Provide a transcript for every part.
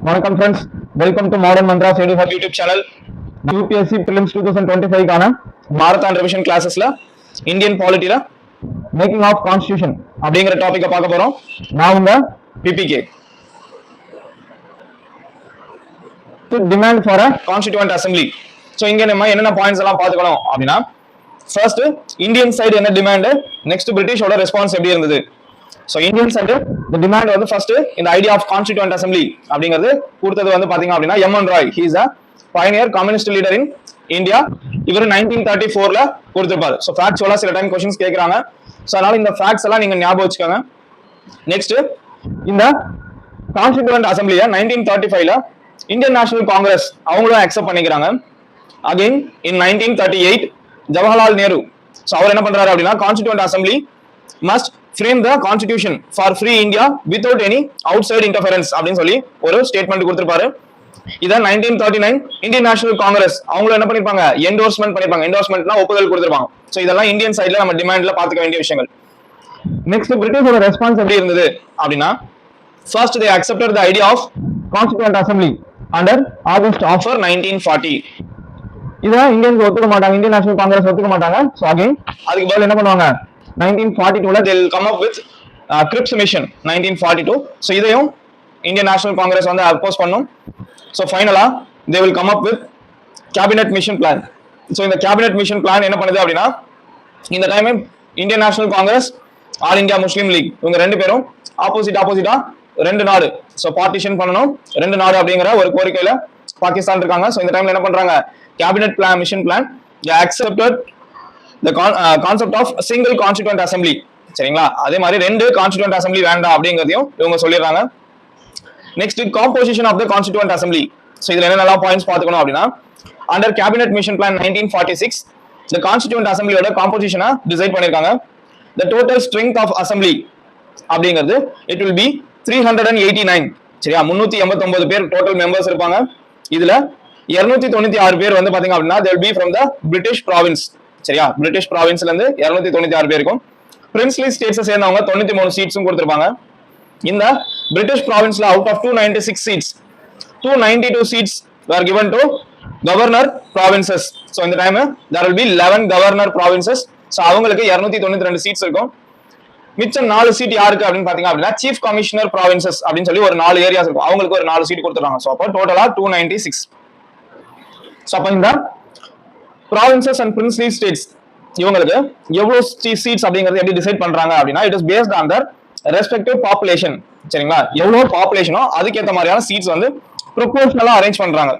வணக்கம் friends, welcome to modern mantras YouTube channel. UPSC prelims 2025 கான marathon revision கிளாஸஸ்ல Indian பாலிட்டில மேக்கிங் ஆஃப் கான்ஸ்டிடியூஷன் அப்படிங்கிற டாபிக்கை பார்க்க போறோம். நான் உங்க PBK. Demand for a constituent assembly. So இங்க நம்ம என்னென்ன பாயிண்ட்ஸ் எல்லாம் பார்த்துக்கணும் அப்படின்னா, ஃபர்ஸ்ட் இந்தியன் சைடு என்ன டிமாண்ட், நெக்ஸ்ட் பிரிட்டிஷோட ரெஸ்பான்ஸ் எப்படி இருந்தது. ஸோ இந்தியன் சைடு இந்த டிமாண்ட் வந்து ஃபர்ஸ்ட் இந்த ஐடியா ஆஃப் கான்ஸ்டிடியூவன்ட் அசம்பிளி அப்படிங்கிறது கொடுத்தது வந்து பாத்தீங்க அப்படின்னா M N. Roy. He is a Pioneer communist leader in India. இவர் 1934ல கொடுத்திருப்பாரு. ஸோ ஃபேக்சுவலா சில டைம் கொஸ்டின்ஸ் கேட்கறாங்க. ஸோ அதனால இந்த ஃபேக்ட்ஸ் எல்லாம் நீங்க ஞாபகம் வச்சுக்கோங்க. நெக்ஸ்ட் இந்த கான்ஸ்டிடியூவன்ட் அசம்பிளியை 1935ல இந்தியன் நேஷனல் காங்கிரஸ் அவங்களும் அக்செப்ட் பண்ணிக்கிறாங்க. Again in 1938 Jawaharlal Nehru so அவர் என்ன பண்றாரு அப்படின்னா, constituent assembly must frame the constitution for free India without any outside interference அப்படின்னு சொல்லி ஒரு ஸ்டேட்மெண்ட் கொடுத்திருப்பாரு. இத 1939 இந்தியன் நேஷனல் காங்கிரஸ் அவங்க என்ன பண்ணிருப்பாங்க, என்டோர்ஸ்மென்ட் பண்ணிருப்பாங்க. என்டோர்ஸ்மென்ட்னா ஒப்புதல் கொடுத்திருப்பாங்க. சோ இதெல்லாம் இந்தியன் சைடுல நம்ம டிமாண்ட்ல பாத்துக்க வேண்டிய விஷயங்கள். நெக்ஸ்ட் பிரிட்டிஷோட ரெஸ்பான்ஸ் எப்படி இருந்தது அப்படின்னா, first they accepted the idea of constituent assembly under August offer 1940. இத இந்தியன்ஸ் ஒத்துக்க மாட்டாங்க, இந்தியன் நேஷனல் காங்கிரஸ் ஒத்துக்க மாட்டாங்க. சோ அகைன் அதுக்கு பதில் என்ன பண்ணுவாங்க, 1942ல they will come up with Cripps mission 1942. so இதையும் இந்தியன் நேஷனல் காங்கிரஸ் வந்து அப்போஸ் பண்ணும். so ஃபைனலா they will come up with cabinet mission plan. so இந்த cabinet mission plan என்ன பண்ணுது அப்படின்னா, இந்த time Indian national Congress, all India Muslim League இவங்க ரெண்டு பேரும் ஆப்போசிட்டா ரெண்டு நாடு ஸோ பார்ட்டிஷன் பண்ணணும், ரெண்டு நாடு அப்படிங்கிற ஒரு கோரிக்கையில பாகிஸ்தான் இருக்காங்க. ஸோ இந்த டைம்ல என்ன பண்றாங்க, cabinet plan mission plan accepted the concept of single constituent assembly. சரிங்களா, அதே மாதிரி ரெண்டு கான்ஸ்டிடியூவன்ட் அசெம்பிளி வேண்டாம் அப்படிங்கறதையும் இவங்க சொல்லிடுறாங்க. Next composition of the constituent assembly. So இதுல என்னெல்லாம் பாயிண்ட்ஸ் பாத்துக்கணும் அப்படின்னா, under cabinet mission plan 1946 the constituent அசெம்பிளியோட காம்போசிஷனை டிசைட் பண்ணிருக்காங்க. the total strength of assembly அப்படிங்கிறது it will be 389. சரியா, 389 பேர் டோட்டல் மெம்பர்ஸ் இருப்பாங்க. இதுல 296 பேர் வந்து பாத்தீங்க அப்படின்னா they will be from the British province. சரியா, பிரிட்டிஷ் ப்ராவின்ஸ்ல இருந்து 296 பேருக்கும் பிரின்ஸ்லி ஸ்டேட்ஸ் சேர்ந்தவங்க 93 சீட்ஸும் கொடுத்திருப்பாங்க. இந்த பிரிட்டிஷ் ப்ராவின்ஸ்ல out of 296 seats 292 seats were given to governor provinces. so இந்த time there will be 11 governor provinces. so அவங்களுக்கு 292 சீட்ஸ் இருக்கும். மிச்சம் 4 சீட் யாருக்கு அப்படின்னு பாத்தீங்க அப்படின்னா, சீஃப் கமிஷனர் provinces அப்படின்னு சொல்லி ஒரு 4 ஏரியாஸ் இருக்கும், அவங்களுக்கு ஒரு 4 சீட் கொடுத்துறாங்க. சோ அப்போ டோட்டலா 296. சோ அப்ப இந்த provinces and princely states இவங்களுக்கு எவ்வளவு சீட்ஸ் அப்படிங்கறது எப்படி டிசைட் பண்றாங்க அப்படின்னா, it is based on their respective population. சரிங்களா, எவ்வளவு பாப்புலேஷனோ அதுக்கேற்ற மாதிரியான சீட்ஸ் வந்து ப்ரொபோர்ஷனலா அரேஞ்ச் பண்றாங்க.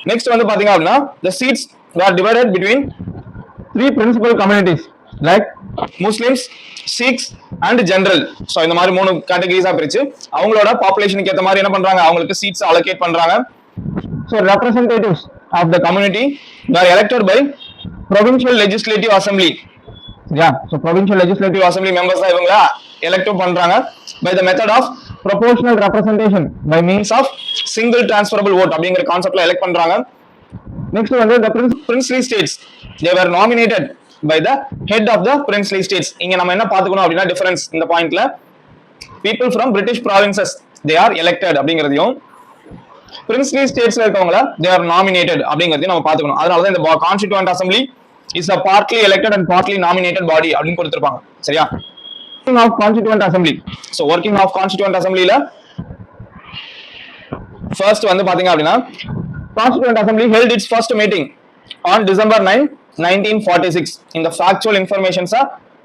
நெக்ஸ்ட் வந்து பாத்தீங்க அப்படின்னா, the seats were divided between three principal communities like Muslims, Sikhs and general. so இந்த மாதிரி மூணு கேட்டகரிஸா பிரிச்சு அவங்களோட பாப்புலேஷனுக்கு ஏற்ற மாதிரி என்ன பண்றாங்க, அவங்களுக்கு சீட்ஸ் அலோகேட் பண்றாங்க. so representatives of the community were elected by provincial legislative assembly. so provincial legislative assembly members தான் இவங்கள elect பண்றாங்க by the method of proportional representation by means of single transferable vote அப்படிங்கிற கான்செப்ட்ல elect பண்றாங்க. next வந்து the princely states they were nominated by the head of the princely states. இங்க நம்ம என்ன பாத்துக்கணும் அப்படின்னா, டிஃபரன்ஸ் இந்த பாயிண்ட்ல people from British provinces they are elected அப்படிங்கறதையும், பிரின்ஸ்லி ஸ்டேட்ஸ்ல இருக்கவங்கள they are nominated அப்படிங்கறதையும் நம்ம பாத்துக்கணும். அதனால தான் இந்த constituent assembly is a partly elected and partly nominated body அப்படின்னு கொடுத்திருப்பாங்க. சரியா, working of constituent assembly. so working of constituent assemblyல first வந்து பாத்தீங்க அப்படின்னா, constituent assembly held its first meeting on December 9 1946. இந்த factual informations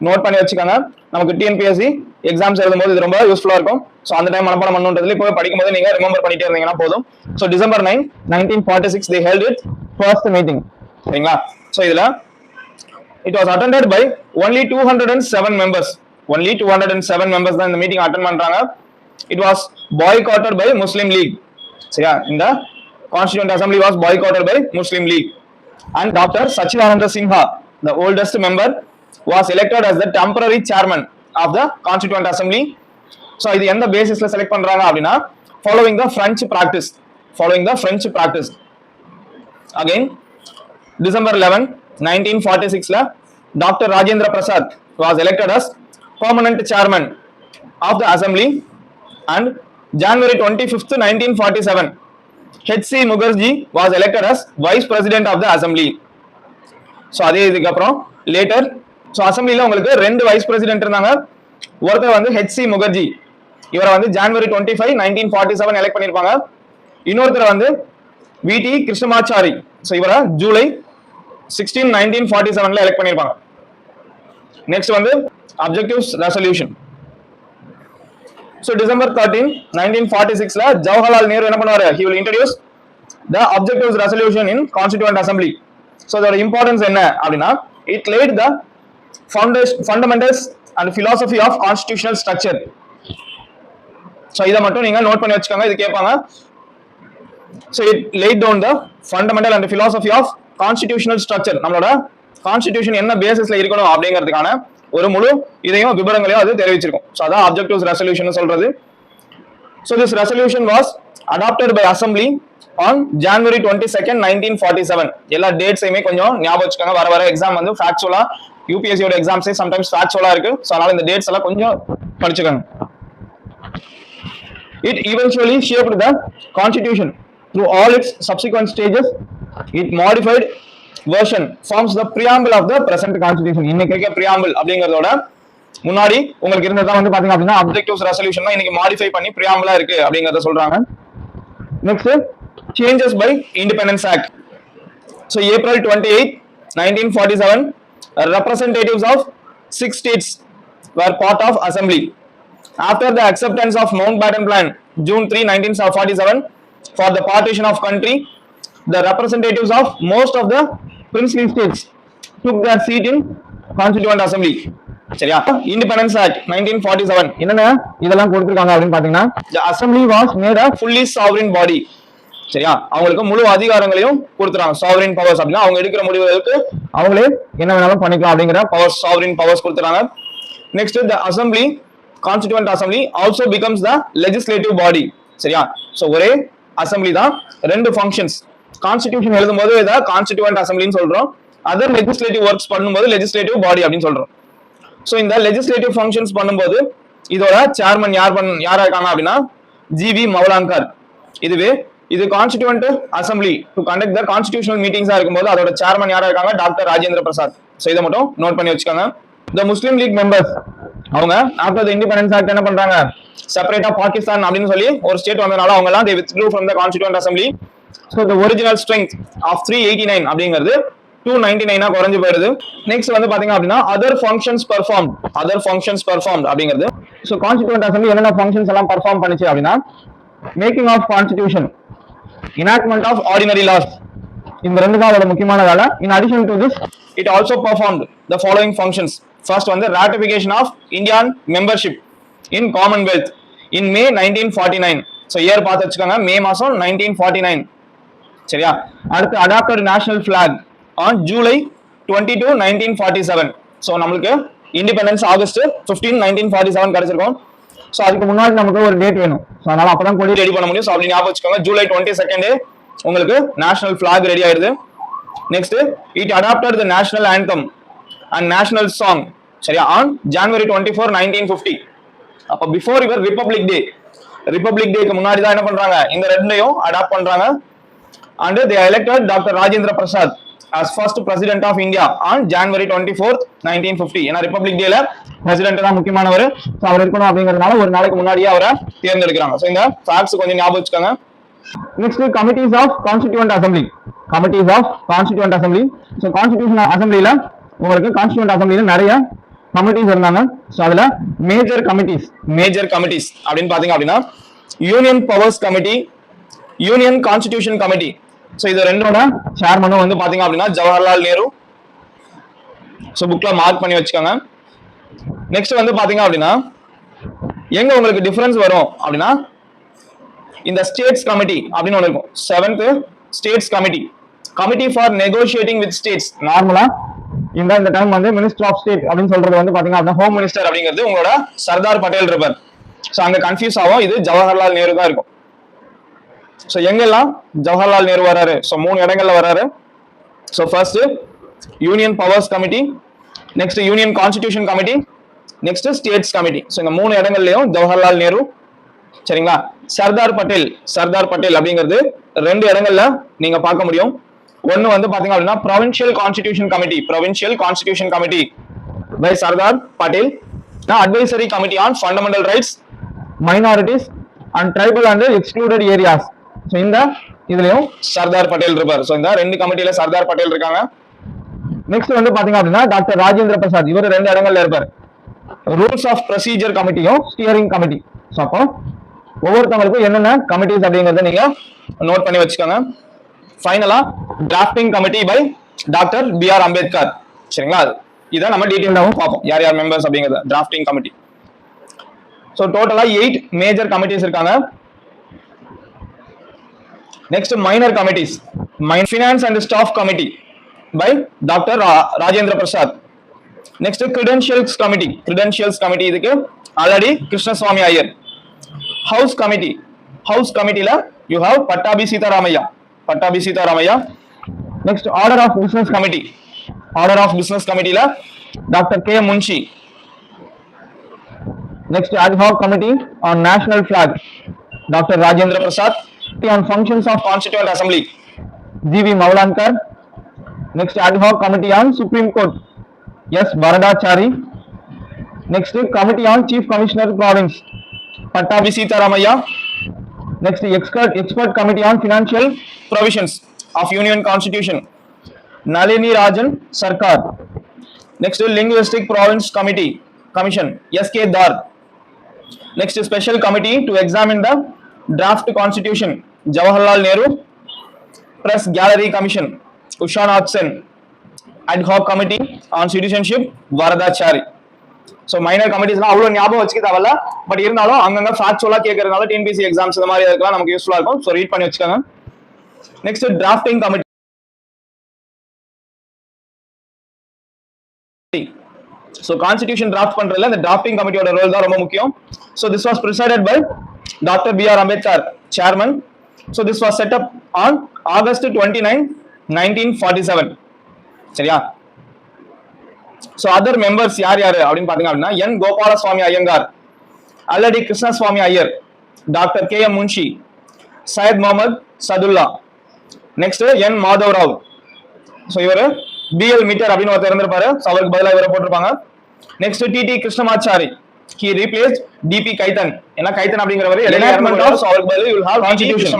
நோட் பண்ணி வச்சுக்கோங்க. நமக்கு டிஎன்பிஎஸ்சி எக்ஸாம்ஸ் எழுதும்போது இது ரொம்ப யூஸ்ஃபுல்லா இருக்கும். சோ அந்த டைம் மனப்பாடம் பண்ணுன்றதுல இப்போ படிக்கும்போது நீங்க ரிமெம்பர் பண்ணிட்டே இருந்தீங்கன்னா போதும். So December 9 1946 they held its first meeting. சரிங்களா, சோ இதுல it was attended by only 207 members. only 207 members தான் இந்த மீட்டிங் அட்டெண்ட் பண்றாங்க. it was boycotted by Muslim League. சரியா, இந்த constituent assembly was boycotted by Muslim League and Dr. Sachidananda Sinha, the oldest member, was elected as the temporary chairman of the constituent assembly. so இது எந்த பேசிஸ்ல select பண்றாங்க அப்படின்னா, following the French practice. again December 11 1946ல Dr. Rajendra Prasad was elected as permanent chairman of the assembly and January 25th, 1947, H.C. Mukherjee was elected as Vice President of the Assembly. So அதே இதுக்கு அப்புறம் later so அசம்பிளியில் உங்களுக்கு 2 vice president இருந்தாங்க. ஒருத்தர் வந்து H.C. Mukherjee, இவரை வந்து January 25, 1947 elect பண்ணியிருப்பாங்க. இன்னொருத்தர் வந்து V.T. கிருஷ்ணமாச்சாரி, ஸோ இவரை July 16, 1947 எலெக்ட் பண்ணியிருப்பாங்க. நெக்ஸ்ட் வந்து objectives resolution. So December 13, 1946 Jawaharlal Nehru என்ன பண்ணுவாரு? He will introduce the objectives resolution in Constituent Assembly. So அதோட இம்பார்ட்டன்ஸ் என்ன அப்படின்னா, it laid the fundamentals and philosophy of constitutional structure. So இதை மட்டும் நீங்க நோட் பண்ணி வச்சுக்கோங்க, இது கேட்பாங்க. So it laid down the fundamental and philosophy of constitutional structure. நம்மளோட கான்ஸ்டிடியூஷன் என்ன பேசிஸ்ல இருக்கணும் அப்படிங்கிறதுக்கான ஒரு முழு இதையும் விவரங்களையும் அது தெரிவிச்சிருக்கும். ஸோ அதான் அப்ஜெக்டிவ்ஸ் ரெசல்யூஷன் சொல்றது. So this resolution was adopted by assembly on January 22, 1947. எல்லா டேட்ஸையுமே கொஞ்சம் ஞாபகம் வச்சுக்கோங்க. வர எக்ஸாம் வந்து ஃபேக்சுவலா UPSC யோட எக்ஸாம்ஸே சம்டைம்ஸ் ஃபேக்சுவலா இருக்கு. ஸோ அதனால இந்த டேட்ஸ் எல்லாம் கொஞ்சம் படிச்சுக்கோங்க. It eventually shaped the constitution through all its subsequent stages. It modified version forms the preamble of the present constitution. இன்னைக்கு preamble அப்படிங்கறதோட முன்னாடி உங்களுக்கு இருந்ததா வந்து பாத்தீங்க அப்படின்னா அப்ஜெக்டிவ்ஸ் ரெசல்யூஷன் இன்னைக்கு மாடிஃபை பண்ணி preamble இருக்கு அப்படிங்கறத சொல்றாங்க. Next changes by Independence Act. So April 28, 1947, representatives of 6 states were part of assembly. After the acceptance of Mountbatten Plan, June 3, 1947, for the partition of country, the representatives of most of the princely states took their seat in Constituent Assembly. சரியா? Independence Act 1947 என்னன்னா இதெல்லாம் கொடுத்திருக்காங்க அப்படின்னு பாத்தீங்கன்னா, the assembly was made a fully sovereign body. சரியா? அவங்களுக்கு முழு அதிகாரங்களையும் கொடுத்துறாங்க. சாவரின் பவர்ஸ் அப்படின்னா அவங்க எடுக்கிற முடிவுகளுக்கு அவங்களே என்ன வேணாலும் பண்ணிக்கலாம் அப்படிங்கிற பவர்ஸ், சாவரின் பவர்ஸ் கொடுத்துறாங்க. Next the assembly, constituent assembly also becomes the legislative body. சரியா? சோ ஒரே அசெம்பிளி தான், 2 ஃபங்க்ஷன்ஸ். கான்ஸ்டிடியூஷன் எழுதும்போது இத கான்ஸ்டிடியூவன்ட் அசெம்பிளின்னு சொல்றோம். அதர் லெஜிஸ்லேட்டிவ் ஒர்க்ஸ் பண்ணும்போது லெஜிஸ்லேட்டிவ் பாடி அப்படின்னு சொல்றோம். சோ இந்த லெஜிஸ்லேட்டிவ் ஃபங்க்ஷன்ஸ் பண்ணும்போது இதோட சேர்மன் யாரா இருக்காங்க அப்படின்னா ஜிவி மௌலான்கர். இதுவே இது constituent assembly to conduct the constitutional மீட்டிங்ஸா இருக்கும்போது அதோட சேர்மன் யாரா இருக்காங்க? டாக்டர் ராஜேந்திர பிரசாத். சோ இதை மட்டும் நோட் பண்ணி வச்சுக்கோங்க. த முஸ்லீம் லீக் மெம்பர்ஸ் அவங்க ஆஃப்டர் த இண்டிபெண்டன்ஸ் ஆக்ட் என்ன பண்றாங்க? செப்பரேட்டா பாகிஸ்தான் அப்படின்னு சொல்லி ஒரு ஸ்டேட் வந்தனால அவங்க எல்லாம் they withdrew from the constituent assembly. so the original strength of 389 அப்படிங்கிறது 299 குறைஞ்சு போயிடுது. நெக்ஸ்ட் வந்து பாத்தீங்க அப்படின்னா other functions performed அப்படிங்கிறது. சோ கான்ஸ்டிடியூவன்ட் அசெம்பிளி என்னென்ன ஃபங்க்ஷன்ஸ் எல்லாம் பெர்ஃபார்ம் பண்ணுச்சு அப்படின்னா, making of constitution, enactment of ordinary laws. இந்த ரெண்டு தான் அதோட முக்கியமான வேலை. in addition to this it also performed the following functions. first வந்து ratification of Indian membership in Commonwealth in May 1949. so year பார்த்து வச்சுக்கோங்க, மே மாசம் 1949. சரியா? அடுத்து adopted national flag on July 22, 1947. so நம்மளுக்கு இண்டிபெண்டன்ஸ் ஆகஸ்ட் 15, 1947 கிடைச்சிருக்கும். சோ அதுக்கு முன்னாடி நமக்கு ஒரு டேட் வேணும். சோ அதனால அப்பதான் கொடி ரெடி பண்ண முடியும். சோ அப்படி ஞாபகம் வச்சுக்கோங்க, ஜூலை 22 உங்களுக்கு நேஷனல் ஃபிளாக் ரெடி ஆயிடுது. Next it adopted the national anthem and national song. சரியா? On January 24, 1950. அப்ப பிஃபோர் யுவர் ரிபப்ளிக் டேக்கு முன்னாடி தான் என்ன பண்றாங்க? இந்த ரெண்டையும் அடாப்ட் பண்றாங்க. And they elected doctor Rajendra Prasad as first president of India on January 24, 1950. ஏன்னா ரிபப்ளிக் டேல பிரசிடென்ட் தான் முக்கியமானவர். சோ அவர் இருக்கணும் அப்படிங்கறதுனால ஒரு நாளைக்கு முன்னாடியே அவரை தேர்ந்தெடுக்கிறாங்க. சோ இந்த ஃபேக்ட்ஸ் கொஞ்சம் ஞாபகம் வச்சுக்கோங்க. Next committees of constituent assembly. So constitution அசெம்பிளில உங்களுக்கு கான்ஸ்டிடியூவன்ட் அசெம்பிளில நிறைய கமிட்டிஸ் இருந்தாங்க. சோ அதுல மேஜர் கமிட்டிஸ் அப்படின்னு பாத்தீங்க அப்படின்னா union powers committee, union constitution committee. So இது ரெண்டோட சேர்மனும் வந்து பாத்தீங்க அப்படின்னா ஜவஹர்லால் நேரு. சோ புக்ல மார்க் பண்ணி வச்சுக்கோங்க. நெக்ஸ்ட் வந்து பாத்தீங்க அப்படின்னா எங்க உங்களுக்கு டிஃபரன்ஸ் வரும் அப்படின்னா இந்த ஸ்டேட்ஸ் கமிட்டி அப்படின்னு ஒன்று இருக்கும். 7th states committee for negotiating with states. நார்மலா இந்த டைம் வந்து மினிஸ்டர் ஆஃப் ஸ்டேட் அப்படின்னு சொல்றது வந்து பாத்தீங்க அப்படின்னா ஹோம் மினிஸ்டர் அப்படிங்கிறது உங்களோட சர்தார் பட்டேல் இருப்பார். சோ அங்க கன்ஃபியூஸ் ஆகும், இது ஜவஹர்லால் நேரு தான் இருக்கும். சோ எங்கெல்லாம் ஜவஹர்லால் நேரு வராரு? சோ 3 இடங்கள்ல வராரு. So first union powers committee, next union constitution committee, next states committee. So இந்த 3 இடங்கள்லயும் ஜவஹர்லால் நேரு சரிங்களா? சர்தார் பட்டேல் அப்படிங்கிறது ரெண்டு இடங்கள்ல நீங்க பார்க்க முடியும். ஒன்னு வந்து பாத்தீங்க அப்படின்னா provincial constitution committee by Sardar Patel, advisory committee on fundamental rights, minorities and tribal and excluded areas. So இந்த இதுலயும் சர்தார் பட்டேல் இருப்பார். ஸோ இந்த ரெண்டு கமிட்டியில சர்தார் பட்டேல் இருக்காங்க. நெக்ஸ்ட் வந்து பாத்தீங்க அப்படின்னா டாக்டர் ராஜேந்திர பிரசாத், இவர் ரெண்டு இடங்கள்ல இருப்பார். ரூல்ஸ் ஆஃப் ப்ரொசீஜர் கமிட்டியும் ஸ்டியரிங் கமிட்டி. ஸோ அப்போ ஒவ்வொருத்தவங்களுக்கும் என்னென்ன கமிட்டிஸ் அப்படிங்கறத நீங்க நோட் பண்ணி வச்சுக்கோங்க. ஃபைனலா drafting committee by doctor B.R. Ambedkar. சரிங்களா? இதை நம்ம டீடைலாவும் பார்ப்போம் யார் யார் மெம்பர்ஸ் அப்படிங்கறத. Drafting committee. ஸோ டோட்டலா 8 மேஜர் கமிட்டிஸ் இருக்காங்க. Next minor committees. Finance and staff committee by doctor Rajendra Prasad. Next credentials committee இதுக்கு ஆல்ரெடி கிருஷ்ணசுவாமி ஐயர். ஹவுஸ் கமிட்டில you have Pattabhi Sitaramayya. Next order of business கமிட்டில doctor K. Munshi. Next ad hoc committee on national flag doctor Rajendra Prasad. on functions of constituent assembly G.V. Mavlankar. Next ad hoc committee on Supreme Court S. Baradachari. Next committee on Chief Commissioner Province Pattabi Sitharamaiah. Next expert committee on financial provisions of Union Constitution Nalini Rajan Sarkar. Next linguistic province commission S.K. Dar. Next special committee to examine the draft constitution Jawaharlal Nehru. Press gallery commission Ushanath Sen. Ad hoc committee on citizenship Varadachari. So minor கமிட்டிஸ்லாம் அவ்வளோ ஞாபகம் வச்சுக்க தேவையில்ல, but இருந்தாலும் அங்கங்க ஃபேக்சுவலாக கேட்கறதுனால TNPSC exams இந்த மாதிரி இருக்கலாம் நமக்கு யூஸ்ஃபுல்லாக இருக்கும். ஸோ ரீட் பண்ணி வச்சுக்கோங்க. Next drafting committee. So constitution draft பண்றதுல இந்த டிராஃப்டிங் கமிட்டியோட ரோல் தான் ரொம்ப முக்கியம். So this was presided by Dr. B.R. Ambedkar, chairman. So this was set up on August 29, 1947. சரியா? So other members யார் அப்படின்னு பாத்தீங்க அப்படின்னா N. Gopalaswami Ayyangar, already Krishnaswami Iyer, doctor K. M. Munshi, Syed Mohammad Saadulla. Next N. Madhav Rao. So இவர் BL மீட்டர் அப்படின்னு ஒருத்தர் இருந்திருப்பாரு. ஸோ அவருக்கு பதிலாக இவரை போட்டிருப்பாங்க. Next T.T. Krishnamachari. He replaced D.P. Kaitan. என்ன கைத்தன் அப்படிங்கிறவரு enactment of அவருக்கு பதிலா you will have constitution.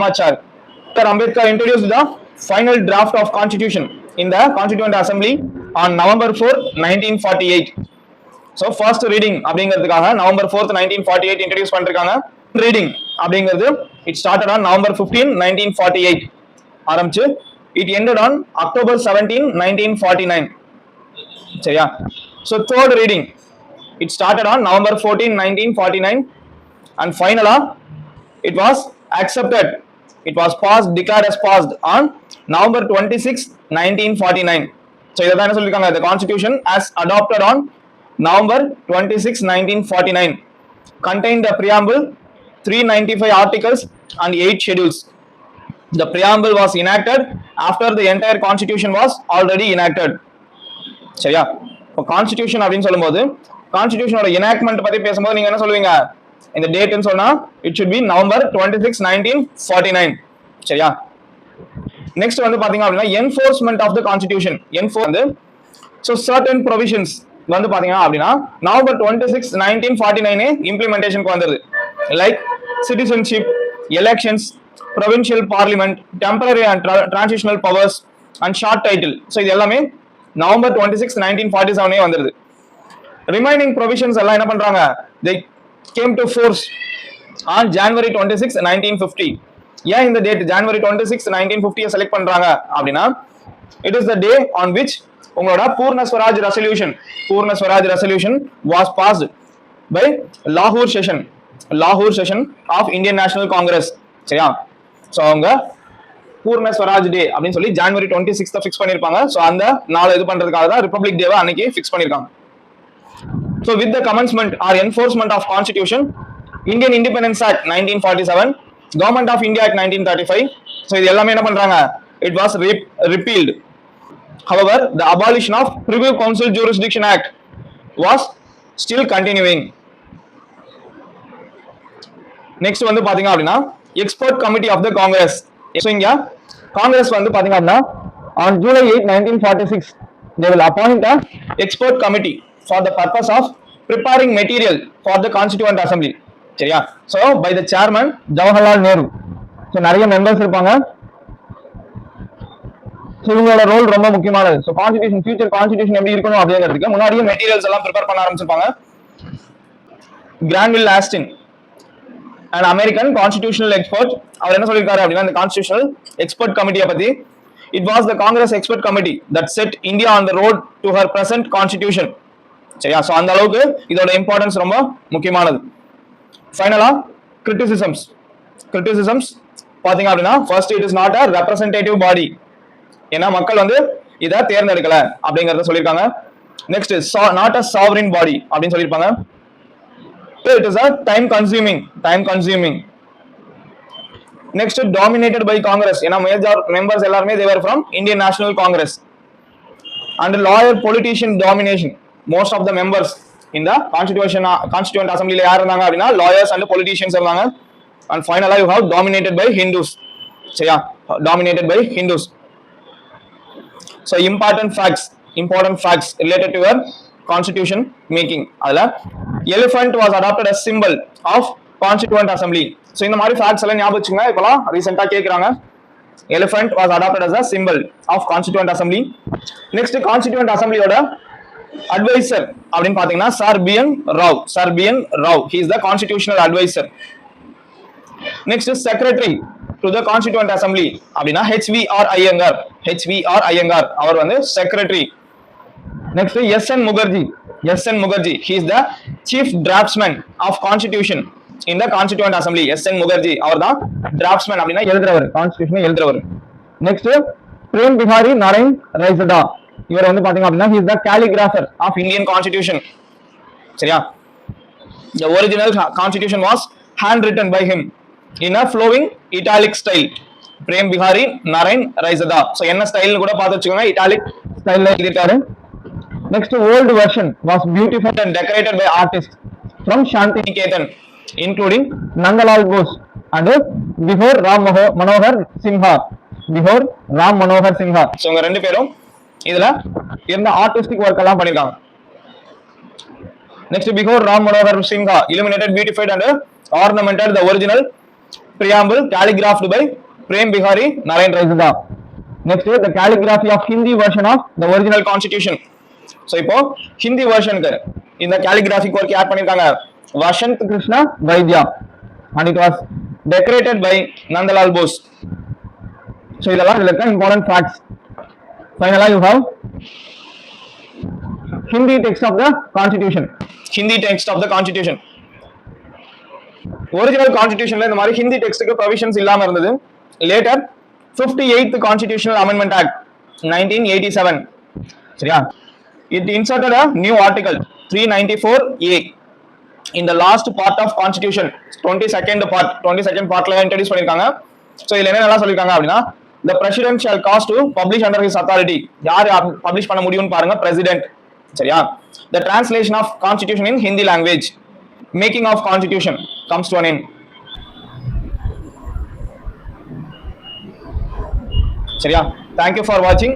Dr. Ambedkar introduced the final draft of constitution in the Constituent Assembly on November 4, 1948. So first reading அப்படிங்கிறதுக்காக November 4th 1948 introduce பண்ணிருக்காங்க. Reading அப்படிங்கிறது it started on November 15, 1948 ஆரம்பிச்சு it ended on October 17, 1949. சரியா? So third reading it started on November 14, 1949 and finally it was accepted. It was declared as passed on November 26, 1949. So இத தான் சொல்லிருக்காங்க, the constitution as adopted on November 26, 1949 contained the preamble, 395 articles and 8 schedules. The preamble was enacted after the entire constitution was already enacted. சரியா? இப்போ constitution அப்படின்னு சொல்லும்போது கான்ஸ்டிடியூஷனோட enactment பத்தி பேசும்போது நீங்க என்ன சொல்லுவீங்க? இந்த டேட்னு சொன்னா it should be November 26, 1949. சரியா? நெக்ஸ்ட் வந்து பாத்தீங்க அப்படின்னா enforcement of the constitution. வந்து so certain provisions வந்து பாத்தீங்கன்னா அப்படின்னா November 26, 1949 இம்ப்ளிமெண்டேஷனுக்கு வந்தது. Like citizenship, elections, provincial parliament, temporary and transitional powers and short title. so இது எல்லாமே November 26, 1947 வந்துருது. ரிமைனிங் ப்ரொவிஷன்ஸ் எல்லாம் என்ன பண்றாங்க? they came to force on January 26, 1950. ஏன் இந்த டேட் January 26, 1950 செலக்ட் பண்றாங்க அப்படின்னா it is the day on which உங்களோட Purna Swaraj resolution was passed by லாகூர் session of Indian national Congress. சரியா? ஸோ அவங்க பூர்ண ஸ்வராஜ் டே அப்படின்னு சொல்லி January 26 ஃபிக்ஸ் பண்ணிருப்பாங்க. ஸோ அந்த நாளை இது பண்றதுக்காக தான் ரிபப்ளிக் டேவை அன்னைக்கு ஃபிக்ஸ் பண்ணிருக்காங்க. So with the commencement or enforcement of Constitution, Indian Independence Act 1947, Government of India Act 1935. So இது எல்லாமே என்ன பண்றாங்க? It was repealed. However, the abolition of Privy Council Jurisdiction Act was still continuing. Next வந்து பாத்தீங்க அப்படின்னா expert committee of the Congress. So இங்க காங்கிரஸ் வந்து பாத்தீங்க அப்படின்னா on July 8, 1946 they will appoint a expert committee for the purpose of preparing material for the constituent assembly. சரியா? so by the chairman Jawaharlal Nehru. So நிறைய members இருப்பாங்க. ஸோ இவங்களோட ரோல் ரொம்ப முக்கியமானது. ஸோ கான்ஸ்டிடியூஷன் ஃபியூச்சர் கான்ஸ்டிடியூஷன் எப்படி இருக்கணும் அப்படிங்கிறதுக்கு முன்னாடியே மெட்டீரியல்ஸ் எல்லாம் ப்ரிப்பேர் பண்ண ஆரம்பிச்சிருப்பாங்க. Granville Austin an American constitutional expert, அவர் என்ன சொல்லிருக்காரு அப்படின்னா இந்த கான்ஸ்டிடியூஷனல் எக்ஸ்பர்ட் கமிட்டியை பத்தி, it was the Congress expert committee that set India on the road to her present constitution. சரியா? சோ அந்த அளவுக்கு இதோட இம்பார்ட்டன்ஸ் ரொம்ப முக்கியமானது. ஃபைனலா கிரிட்டிசிசம்ஸ் பாத்தீங்க அப்படின்னா first it is not a representative body. ஏன்னா மக்கள் வந்து இதை தேர்ந்தெடுக்கல அப்படிங்கறத சொல்லியிருக்காங்க. Next not a sovereign body அப்படின்னு சொல்லியிருப்பாங்க. It is a time consuming. Next, dominated by Congress. ஏன்னா major members எல்லாருமே they were from Indian National Congress. And lawyer politician domination. Most of the members in the constituent assembly ல யார் இருந்தாங்க அப்படின்னா lawyers and politicians இருந்தாங்க. And finally you have dominated by Hindus. சரியா? Dominated by Hindus. So important facts related to your constitution making. அதுல elephant was adopted as symbol of constituent assembly. So இந்த மாதிரி facts எல்லாம் ஞாபகம் வச்சுங்க. இப்பலாம் ரீசெண்டா கேக்குறாங்க. elephant was adopted as a symbol of constituent assembly. Next constituent assembly ஓட advisor அப்படினு பாத்தீங்கன்னா Sir B.N. Rao. He is the constitutional advisor. Next secretary to the constituent assembly அப்படினா H.V.R. Iyengar. அவர் வந்து secretary. Next S.N. Mukherjee. He is the chief draftsman of constitution in the constituent assembly. S.N. Mukherjee அவர் தான் draftsman அப்படினா எழுதுறவர், கான்ஸ்டிடியூஷனை எழுதுறவர். Next Prem Behari Narain Raizada. இவர் வந்து பாத்தீங்க அப்படினா he is the calligrapher of Indian constitution. சரியா? The original constitution was handwritten by him in a flowing italic style. Prem Behari Narain Raizada. So என்ன ஸ்டைல்னு கூட பார்த்து வச்சுக்கோங்க. italic ஸ்டைல்ல எழுதிட்டாரு. Next old version was beautified and decorated by artists from Shantiniketan, including Nandalal Bose and before Ram Manohar Singha. So இவங்க ரெண்டு பேரும் இதுல இருந்த ஆர்டிஸ்டிக் ஒர்க் எல்லாம் பண்ணிருக்காங்க. Next before Ram Manohar Singha illuminated, beautified and ornamented the original preamble calligraphed by Prem Bihari Narayan Raisada. Next the calligraphy of Hindi version of the original constitution. So இப்போ ஹிந்தி வெர்ஷனுக்கு இந்த calligraphic work யார் பண்ணிருக்காங்க? Vasanth Krishna Vaidya. And it was decorated by Nandalal Bose. So இதெல்லாம் இதுல இருக்க important facts. Finally you have Hindi text of the constitution. Original constitutionல இந்த மாதிரி Hindi டெக்ஸ்டுக்கு provisions இல்லாம இருந்தது. Later 58th Constitutional Amendment Act 1987. சரியா? It inserted a new article 394A in the last part of constitution. 22nd partல introduce பண்ணிருக்காங்க. So இதுல என்ன நல்லா சொல்லிருக்காங்க அப்படினா the president shall cause to publish under his authority. யார் பப்ளிஷ் பண்ண முடியும்னு பாருங்க, president. சரியா? The translation of constitution in Hindi language. Making of constitution comes to an end. சரியா? Thank you for watching.